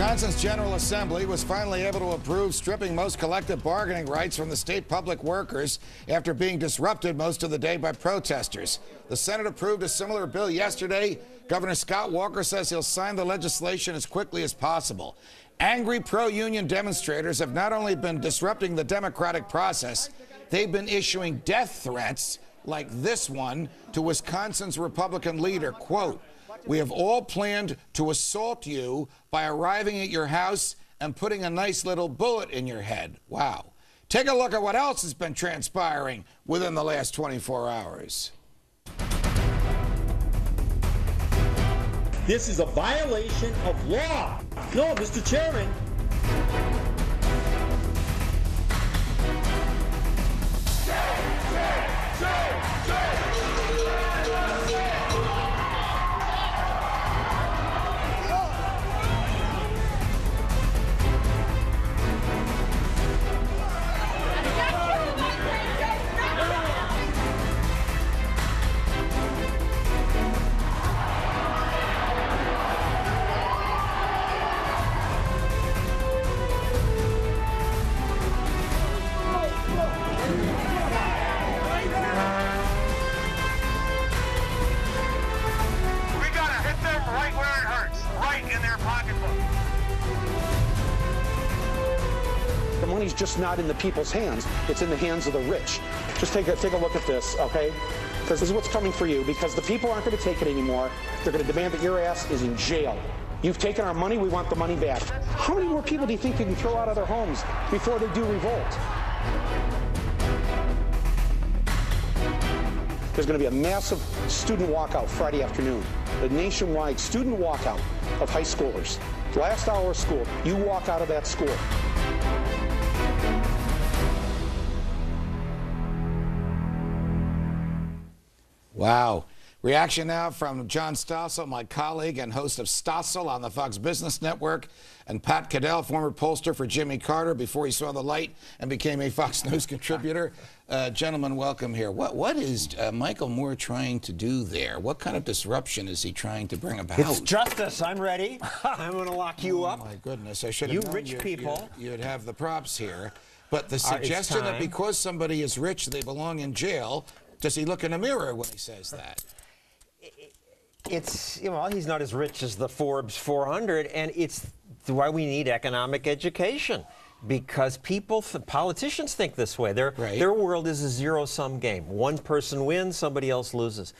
Wisconsin's General Assembly was finally able to approve stripping most collective bargaining rights from the state public workers after being disrupted most of the day by protesters. The Senate approved a similar bill yesterday. Governor Scott Walker says he'll sign the legislation as quickly as possible. Angry pro-union demonstrators have not only been disrupting the democratic process, they've been issuing death threats like this one to Wisconsin's Republican leader. Quote, "We have all planned to assault you by arriving at your house and putting a nice little bullet in your head." Wow. Take a look at what else has been transpiring within the last 24 hours. This is a violation of law. No, Mr. Chairman. The money's just not in the people's hands. It's in the hands of the rich. Just take a look at this, okay? Because this is what's coming for you, because the people aren't going to take it anymore. They're going to demand that your ass is in jail. You've taken our money, we want the money back. How many more people do you think you can throw out of their homes before they do revolt? There's going to be a massive student walkout Friday afternoon. A nationwide student walkout of high schoolers. Last hour of school, you walk out of that school. Wow. Reaction now from John Stossel, my colleague and host of Stossel on the Fox Business Network, and Pat Caddell, former pollster for Jimmy Carter before he saw the light and became a Fox News contributor. Gentlemen, welcome here. What is Michael Moore trying to do there? What kind of disruption is he trying to bring about? It's justice. I'm ready. I'm going to lock you up. Oh, my goodness. I should have known rich people. You'd have the props here. But the suggestion that because somebody is rich, they belong in jail, does he look in a mirror when he says that? It's, well, he's not as rich as the Forbes 400, and it's why we need economic education. Because politicians think this way. Their world is a zero-sum game. One person wins, somebody else loses.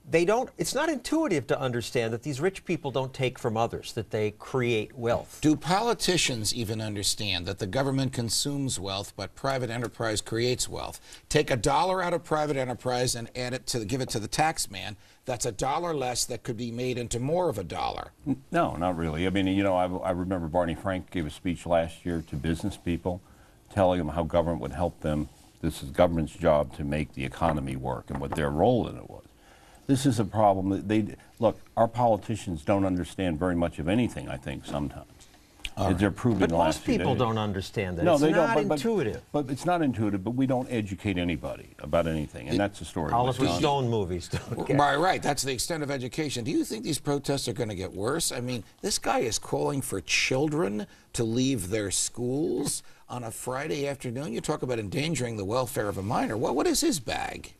It's not intuitive to understand that these rich people don't take from others, that they create wealth. Do politicians even understand that the government consumes wealth, but private enterprise creates wealth? Take $1 out of private enterprise and give it to the tax man. That's $1 less that could be made into more of $1. No, not really. I mean, you know, I remember Barney Frank gave a speech last year to business people, telling them how government would help them. This is government's job to make the economy work and what their role in it was. This is a problem that look, our politicians don't understand very much of anything, I think, sometimes. They're proving but the last most people days. don't understand that. No, it's they not don't, intuitive. But it's not intuitive, but we don't educate anybody about anything, and that's the story. Oliver Stone movies don't get. Right, that's the extent of education. Do you think these protests are going to get worse? I mean, this guy is calling for children to leave their schools on a Friday afternoon. You talk about endangering the welfare of a minor. What is his bag?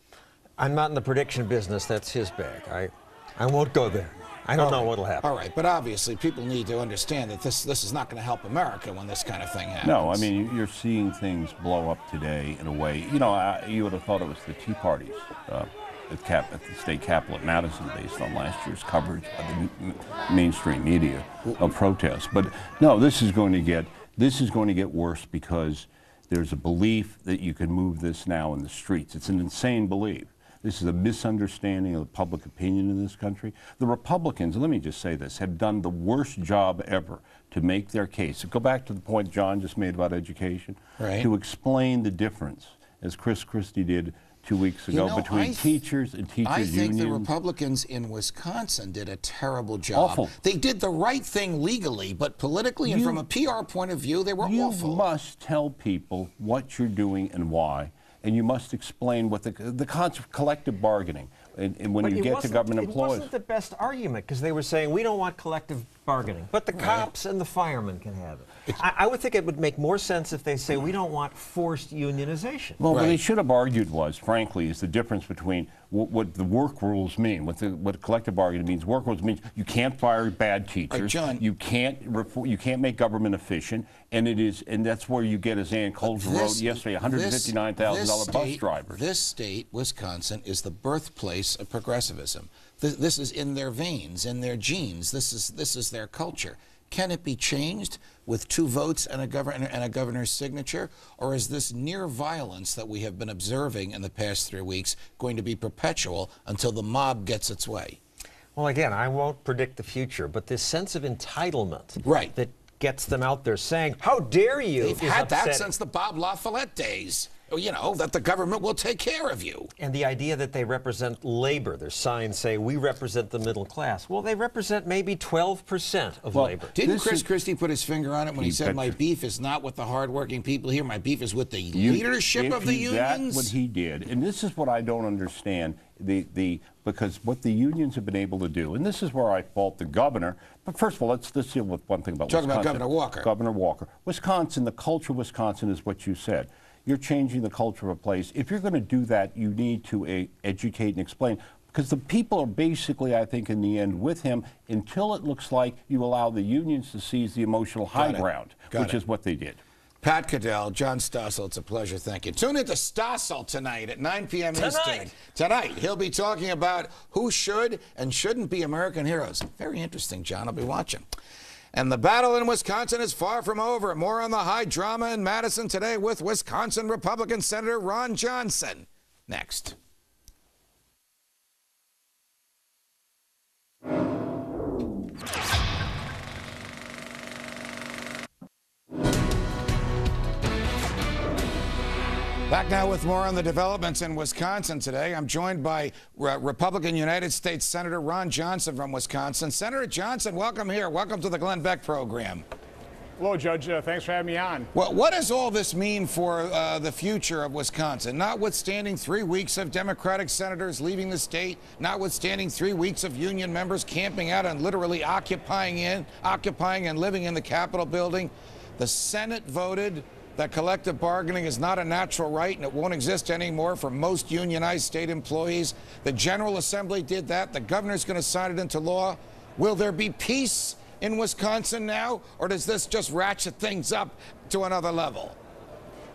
I'm not in the prediction business. That's his bag. I won't go there. I don't know what'll happen. All right, but obviously people need to understand that this is not going to help America when this kind of thing happens. No, I mean, you're seeing things blow up today in a way. You know, you would have thought it was the Tea Parties at the state capitol at Madison based on last year's coverage by the mainstream media of protests. But no, this is going to get worse because there's a belief that you can move this now in the streets. It's an insane belief. This is a misunderstanding of the public opinion in this country. The Republicans, and let me just say this, have done the worst job ever to make their case. Go back to the point John just made about education, to explain the difference, as Chris Christie did 2 weeks ago, between teachers and teachers unions. I think the Republicans in Wisconsin did a terrible job. Awful. They did the right thing legally, but politically and from a PR point of view, they were awful. You must tell people what you're doing and why. And you must explain what the concept of collective bargaining. And when you get to government employees. It wasn't the best argument, because they were saying, we don't want collective bargaining, but the cops and the firemen can have it. I would think it would make more sense if they say we don't want forced unionization. Well, what they should have argued was, frankly, is the difference between what the work rules mean, what collective bargaining means. Work rules means you can't fire bad teachers, John, you can't make government efficient, and that's where you get, as Ann Coulter wrote yesterday, $159,000 bus drivers. This state, Wisconsin, is the birthplace of progressivism. This is in their veins, in their genes. This is their culture. Can it be changed with 2 votes and a governor's signature? Or is this near violence that we have been observing in the past 3 weeks going to be perpetual until the mob gets its way? Well, again, I won't predict the future, but this sense of entitlement that gets them out there saying, how dare you? They've had that since the Bob La Follette days. You know, that the government will take care of you. And the idea that they represent labor. Their signs say, we represent the middle class. Well, they represent maybe 12% of labor. Didn't Chris Christie put his finger on it when he said, my beef is not with the hardworking people here, my beef is with the leadership of the unions? That's what he did. And this is what I don't understand, because what the unions have been able to do, and this is where I fault the governor, but first of all, let's deal with one thing about Wisconsin. Talk about Governor Walker. Governor Walker. Wisconsin, the culture of Wisconsin is what you said. You're changing the culture of a place. If you're going to do that, you need to educate and explain. Because the people are basically, I think, in the end with him until it looks like you allow the unions to seize the emotional high ground, which is what they did. Pat Caddell, John Stossel, it's a pleasure. Thank you. Tune into Stossel tonight at 9 p.m. Eastern. Tonight, he'll be talking about who should and shouldn't be American heroes. Very interesting, John. I'll be watching. And the battle in Wisconsin is far from over. More on the high drama in Madison today with Wisconsin Republican Senator Ron Johnson. Next. Back now with more on the developments in Wisconsin today. I'm joined by Republican United States Senator Ron Johnson from Wisconsin. Senator Johnson, welcome here. Welcome to the Glenn Beck program. Hello, Judge. Thanks for having me on. Well, what does all this mean for the future of Wisconsin? Notwithstanding 3 weeks of Democratic senators leaving the state, notwithstanding 3 weeks of union members camping out and literally occupying and living in the Capitol building, the Senate voted that collective bargaining is not a natural right and it won't exist anymore for most unionized state employees. The General Assembly did that. The governor's going to sign it into law. Will there be peace in Wisconsin now, or does this just ratchet things up to another level?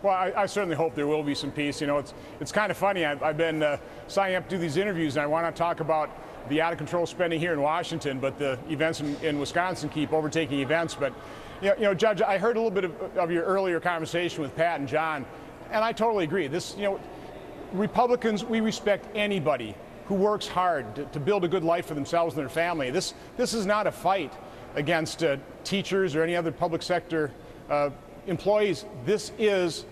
Well, I certainly hope there will be some peace. You know, it's kind of funny. I've been signing up to do these interviews, and I want to talk about the out-of-control spending here in Washington, but the events in Wisconsin keep overtaking events. But you know, Judge, I heard a little bit of your earlier conversation with Pat and John, and I totally agree. This, you know, Republicans, we respect anybody who works hard to build a good life for themselves and their family. This is not a fight against teachers or any other public sector employees. This is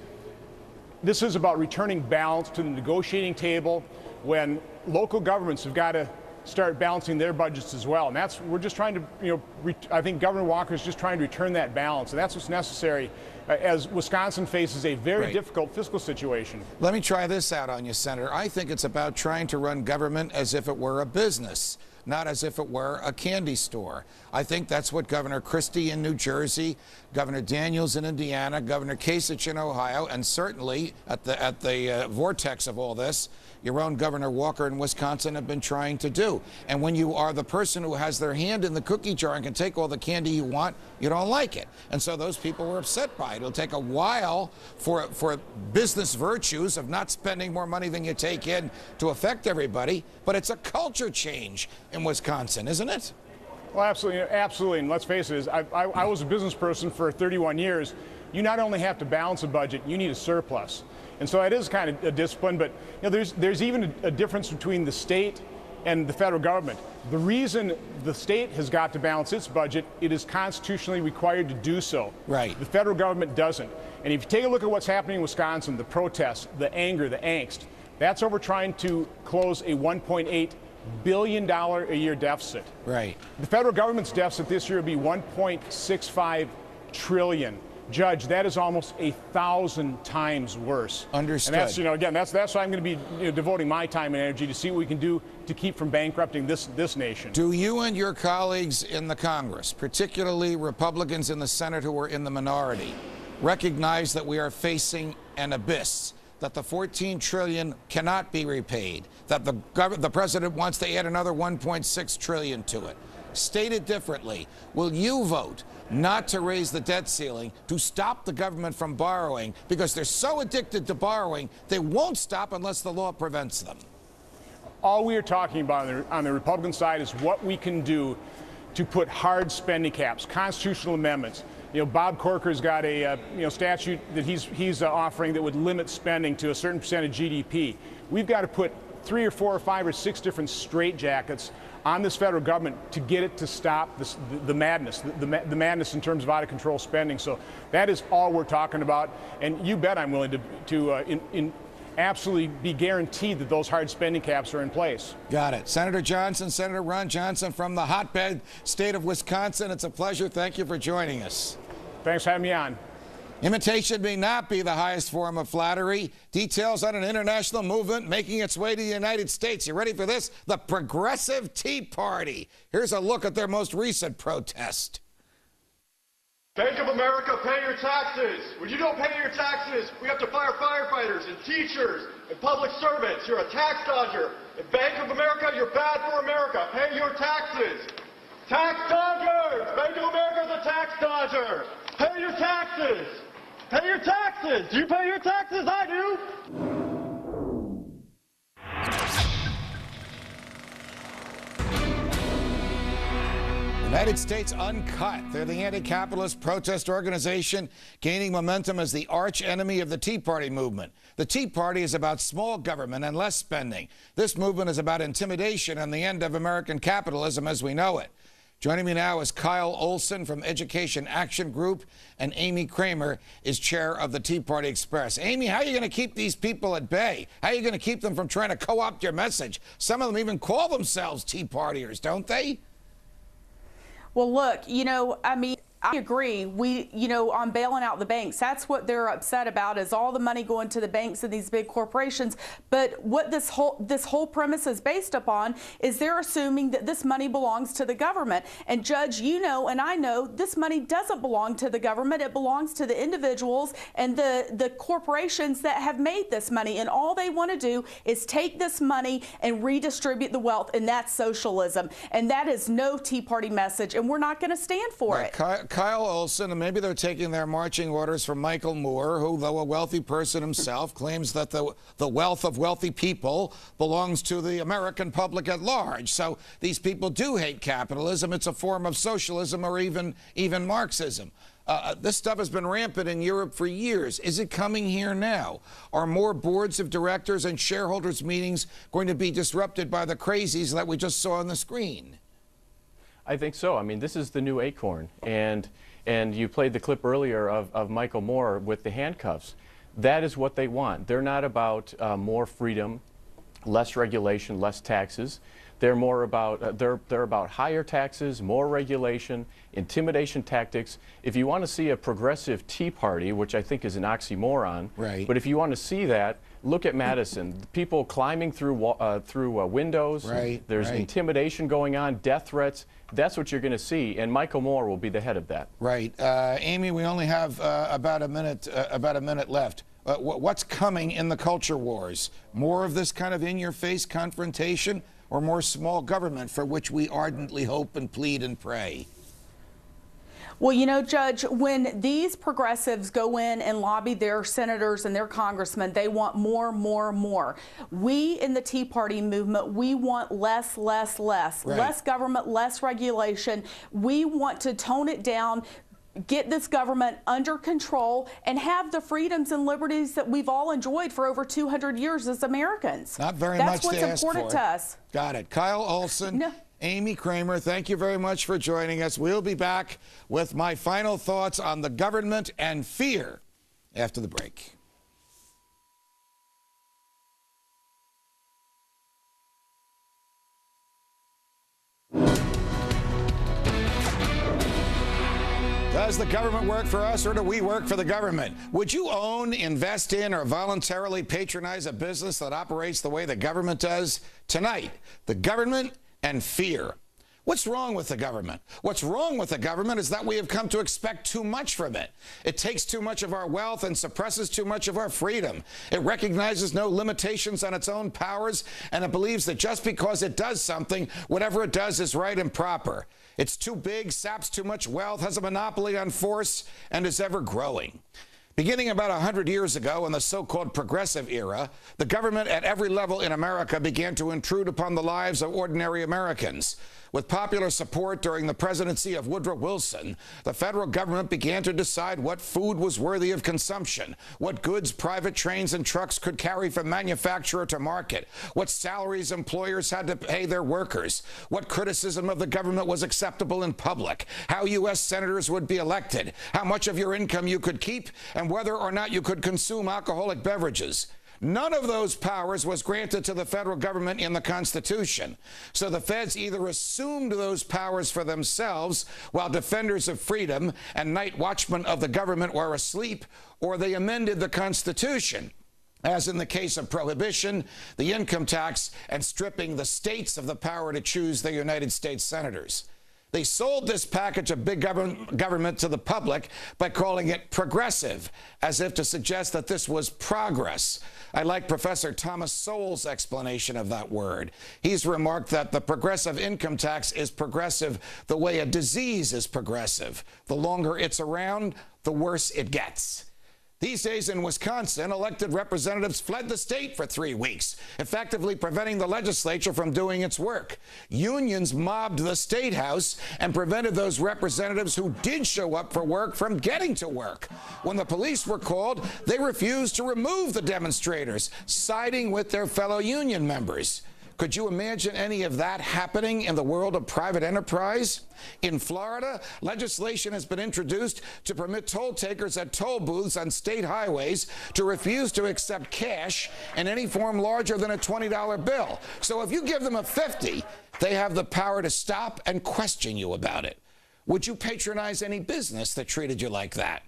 about returning balance to the negotiating table when local governments have got to start balancing their budgets as well. And we're just trying to, you know, I think Governor Walker is just trying to return that balance. And that's what's necessary as Wisconsin faces a very difficult fiscal situation. Let me try this out on you, Senator. I think it's about trying to run government as if it were a business, not as if it were a candy store. I think that's what Governor Christie in New Jersey, Governor Daniels in Indiana, Governor Kasich in Ohio, and certainly at the vortex of all this, your own Governor Walker in Wisconsin have been trying to do. And when you are the person who has their hand in the cookie jar and can take all the candy you want, you don't like it. And so those people were upset by it. It'll take a while for business virtues of not spending more money than you take in to affect everybody, but it's a culture change in Wisconsin, isn't it? Well, absolutely. And let's face it, I was a business person for 31 years. You not only have to balance a budget, you need a surplus. And so it is kind of a discipline, but you know, there's even a difference between the state and the federal government. The reason the state has got to balance its budget, it is constitutionally required to do so. Right. The federal government doesn't. And if you take a look at what's happening in Wisconsin, the protests, the anger, the angst, that's over trying to close a $1.8 billion a year deficit. Right. The federal government's deficit this year will be $1.65 trillion. Judge, that is almost 1,000 times worse. Understood. And that's, again, that's why I'm going to be devoting my time and energy to see what we can do to keep from bankrupting this nation. Do you and your colleagues in the Congress, particularly Republicans in the Senate who are in the minority, recognize that we are facing an abyss, that the $14 trillion cannot be repaid, that the president wants to add another $1.6 trillion to it? Stated differently, will you vote not to raise the debt ceiling to stop the government from borrowing because they're so addicted to borrowing they won't stop unless the law prevents them? All we are talking about on the Republican side is what we can do to put hard spending caps, constitutional amendments. Bob Corker's got a statute that he's offering that would limit spending to a certain percent of GDP. We've got to put 3 or 4 or 5 or 6 different straitjackets on this federal government to get it to stop the madness, the madness in terms of out of control spending. So that is all we're talking about. And you bet I'm willing to absolutely be guaranteed that those hard spending caps are in place. Got it. Senator Johnson, Senator Ron Johnson from the hotbed state of Wisconsin. It's a pleasure. Thank you for joining us. Thanks for having me on. Imitation may not be the highest form of flattery. Details on an international movement making its way to the United States. You ready for this? The Progressive Tea Party. Here's a look at their most recent protest. Bank of America, pay your taxes. When you don't pay your taxes, we have to fire firefighters and teachers and public servants. You're a tax dodger. At Bank of America, you're bad for America. Pay your taxes. Tax dodgers! Bank of America is a tax dodger. Pay your taxes. Pay your taxes! Do you pay your taxes? I do! United States Uncut. They're the anti-capitalist protest organization gaining momentum as the arch enemy of the Tea Party movement. The Tea Party is about small government and less spending. This movement is about intimidation and the end of American capitalism as we know it. Joining me now is Kyle Olson from Education Action Group, and Amy Kramer is chair of the Tea Party Express. Amy, how are you going to keep these people at bay? How are you going to keep them from trying to co-opt your message? Some of them even call themselves Tea Partiers, don't they? Well, look, I agree. On bailing out the banks, that's what they're upset about, is all the money going to the banks and these big corporations. But what this whole premise is based upon is they're assuming that this money belongs to the government. And Judge, and I know this money doesn't belong to the government. It belongs to the individuals and the corporations that have made this money. And all they want to do is take this money and redistribute the wealth. And that's socialism. And that is no Tea Party message. And we're not going to stand for it. Kyle Olson, and maybe they're taking their marching orders from Michael Moore, who, though a wealthy person himself, claims that the wealth of wealthy people belongs to the American public at large. So these people do hate capitalism. It's a form of socialism or even Marxism. This stuff has been rampant in Europe for years. Is it coming here now? Are more boards of directors and shareholders meetings going to be disrupted by the crazies that we just saw on the screen? I think so. I mean, this is the new acorn, and you played the clip earlier of Michael Moore with the handcuffs. That is what they want. They're not about more freedom, less regulation, less taxes. They're more about they're about higher taxes, more regulation, intimidation tactics. If you want to see a progressive Tea Party, which I think is an oxymoron, right? But if you want to see that, look at Madison. People climbing through windows. Right. There's intimidation going on, death threats. That's what you're going to see, and Michael Moore will be the head of that. Right. Amy, we only have about a minute left. What's coming in the culture wars? More of this kind of in-your-face confrontation, or more small government, for which we ardently hope and plead and pray? Well, Judge, when these progressives go in and lobby their senators and their congressmen, they want more, more, more. We in the Tea Party movement, we want less, less, less. Right. Less government, less regulation. We want to tone it down, get this government under control, and have the freedoms and liberties that we've all enjoyed for over 200 years as Americans. Not very That's much to ask for. That's what's important to us. Got it. Kyle Olson. No. Amy Kramer, thank you very much for joining us. We'll be back with my final thoughts on the government and fear after the break. Does the government work for us, or do we work for the government? Would you own, invest in, or voluntarily patronize a business that operates the way the government does? Tonight, the government and fear. What's wrong with the government? What's wrong with the government is that we have come to expect too much from it. It takes too much of our wealth and suppresses too much of our freedom. It recognizes no limitations on its own powers, and it believes that just because it does something, whatever it does is right and proper. It's too big, saps too much wealth, has a monopoly on force, and is ever growing. Beginning about 100 years ago in the so-called progressive era, the government at every level in America began to intrude upon the lives of ordinary Americans. With popular support during the presidency of Woodrow Wilson, the federal government began to decide what food was worthy of consumption, what goods private trains and trucks could carry from manufacturer to market, what salaries employers had to pay their workers, what criticism of the government was acceptable in public, how U.S. senators would be elected, how much of your income you could keep, and whether or not you could consume alcoholic beverages. None of those powers was granted to the federal government in the Constitution. So the feds either assumed those powers for themselves while defenders of freedom and night watchmen of the government were asleep, or they amended the Constitution, as in the case of prohibition, the income tax, and stripping the states of the power to choose their United States senators. They sold this package of big government to the public by calling it progressive, as if to suggest that this was progress. I like Professor Thomas Sowell's explanation of that word. He's remarked that the progressive income tax is progressive the way a disease is progressive. The longer it's around, the worse it gets. These days in Wisconsin, elected representatives fled the state for 3 weeks, effectively preventing the legislature from doing its work. Unions mobbed the state house and prevented those representatives who did show up for work from getting to work. When the police were called, they refused to remove the demonstrators, siding with their fellow union members. Could you imagine any of that happening in the world of private enterprise? In Florida, legislation has been introduced to permit toll takers at toll booths on state highways to refuse to accept cash in any form larger than a $20 bill. So if you give them a $50, they have the power to stop and question you about it. Would you patronize any business that treated you like that?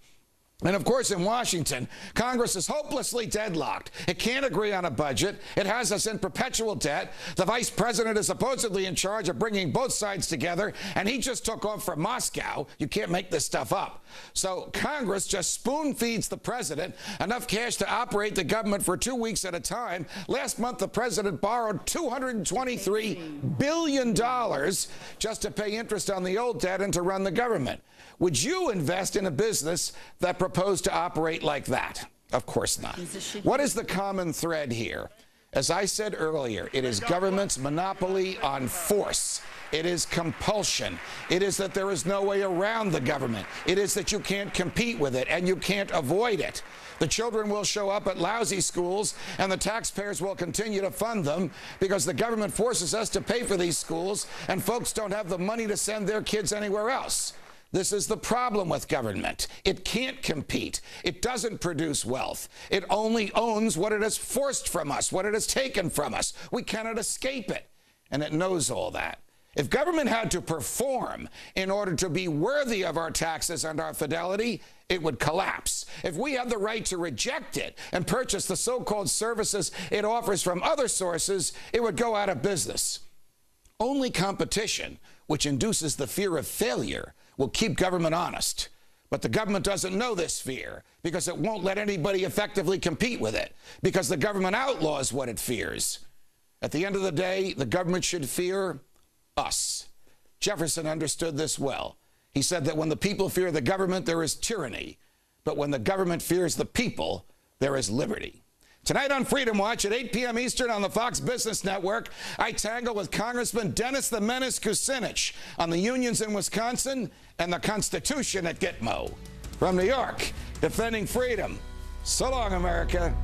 And of course, in Washington, Congress is hopelessly deadlocked. It can't agree on a budget. It has us in perpetual debt. The vice president is supposedly in charge of bringing both sides together, and he just took off for Moscow. You can't make this stuff up. So Congress just spoon feeds the president enough cash to operate the government for 2 weeks at a time. Last month, the president borrowed $223 billion just to pay interest on the old debt and to run the government. Would you invest in a business that proposed to operate like that? Of course not. What is the common thread here? As I said earlier, it is government's monopoly on force. It is compulsion. It is that there is no way around the government. It is that you can't compete with it and you can't avoid it. The children will show up at lousy schools and the taxpayers will continue to fund them because the government forces us to pay for these schools and folks don't have the money to send their kids anywhere else. This is the problem with government. It can't compete. It doesn't produce wealth. It only owns what it has forced from us, what it has taken from us. We cannot escape it. And it knows all that. If government had to perform in order to be worthy of our taxes and our fidelity, it would collapse. If we had the right to reject it and purchase the so-called services it offers from other sources, it would go out of business. Only competition, which induces the fear of failure, will keep government honest. But the government doesn't know this fear because it won't let anybody effectively compete with it, because the government outlaws what it fears. At the end of the day, the government should fear us. Jefferson understood this well. He said that when the people fear the government, there is tyranny. But when the government fears the people, there is liberty. Tonight on Freedom Watch at 8 p.m. Eastern on the Fox Business Network, I tangle with Congressman Dennis the Menace Kucinich on the unions in Wisconsin and the Constitution at Gitmo. From New York, defending freedom. So long, America.